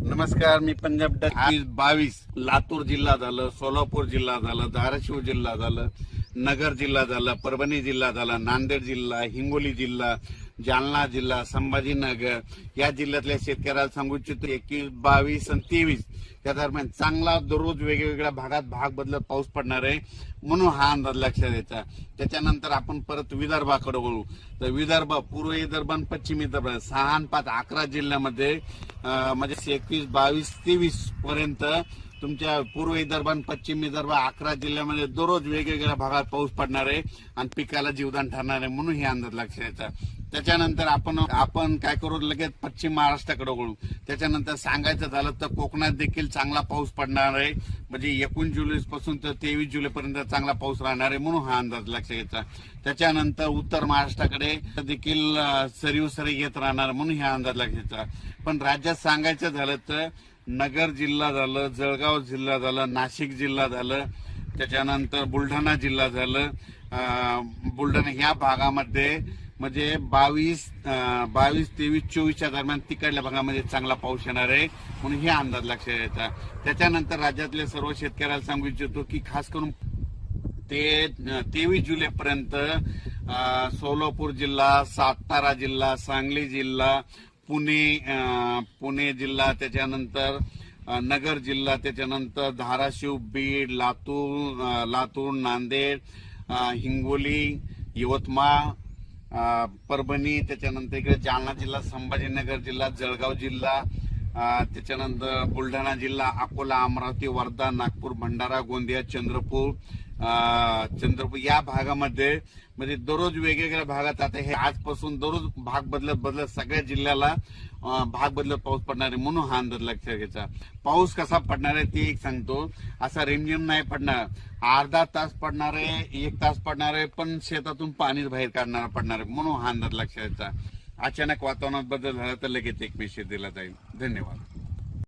नमस्कार, मी पंजाब 22 लातूर जिल्हा झालं, सोलापूर जिल्हा झालं, धाराशिव जिल्हा झालं, नगर जिल्हा झाला, परभणी जिल्हा झाला, नांदेड जिल्हा, हिंगोली जिल्हा, जालना जिल्हा, संभाजीनगर या जिल्ह्यातल्या शेतकऱ्याला सांगू इच्छितो 21, 22 आणि 23 त्या दरम्यान चांगला दररोज वेगवेगळ्या भागात भाग बदलत पाऊस पडणार आहे, म्हणून हा अंदाज लक्षात द्यायचा. त्याच्यानंतर आपण परत विदर्भाकडे वळू. तर विदर्भ, पूर्व विदर्भ आणि पश्चिम विदर्भ 6 आणि 5 11 जिल्ह्यामध्ये म्हणजे 21, 22, 23 पर्यंत तुमच्या पूर्व विदर्भ आणि पश्चिम विदर्भ 11 जिल्ह्यामध्ये दररोज वेगवेगळ्या भागात पाऊस पडणार आहे आणि पिकाला जीवदान ठरणार आहे, म्हणून हे अंदाज लक्षात द्यायचा. त्याच्यानंतर आपण काय करू, लगेच पश्चिम महाराष्ट्राकडे वळू. त्याच्यानंतर सांगायचं झालं तर कोकणात देखील चांगला पाऊस पडणार आहे, म्हणजे 19 जुलै पासून तर 23 जुलैपर्यंत चांगला पाऊस राहणार आहे, म्हणून हा अंदाज लक्षात घ्यायचा. त्याच्यानंतर उत्तर महाराष्ट्राकडे देखील सरीव सरी येत राहणार, म्हणून हा अंदाज लक्षात घ्यायचा. पण राज्यात सांगायचं झालं तर नगर जिल्हा झालं, जळगाव जिल्हा झालं, नाशिक जिल्हा झालं, त्याच्यानंतर बुलढाणा जिल्हा झालं, बुलढाणा ह्या भागामध्ये म्हणजे 22, 23, 24च्या दरम्यान तिकडल्या भागामध्ये चांगला पाऊस येणार आहे, म्हणून हे अंदाज लक्षात घ्यायचा. त्याच्यानंतर राज्यातले सर्व शेतकऱ्याला सांगू इच्छितो की खास करून ते 23 जुलैपर्यंत सोलापूर जिल्हा, सातारा जिल्हा, सांगली जिल्हा, पुणे जिल्हा, त्याच्यानंतर नगर जिल्हा, त्याच्यानंतर धाराशिव, बीड, लातूर, नांदेड, हिंगोली, यवतमाळ, परभणी, त्याच्यानंतर इकडे जालना जिल्हा, संभाजीनगर जिल्हा, जळगाव जिल्हा, त्याच्यानंतर बुलढाणा जिल्हा, अकोला, अमरावती, वर्धा, नागपूर, भंडारा, गोंदिया, चंद्रपूर या भागामध्ये म्हणजे दररोज वेगवेगळ्या भागात आता हे आजपासून दररोज भाग बदलत सगळ्या जिल्ह्याला भाग बदलत पाऊस पडणार आहे, म्हणून हा अंदाज लक्षात घ्यायचा. पाऊस कसा पडणार आहे ते एक सांगतो. असा रिमझिम नाही पडणार, अर्धा तास पडणार आहे, 1 तास पडणार आहे, पण शेतातून पाणी बाहेर काढणार पडणार आहे, म्हणून हा अंदाज लक्षात घ्यायचा. अचानक वातावरणात बदल झाला तर लगेच एक मेसेज दिला जाईल. धन्यवाद.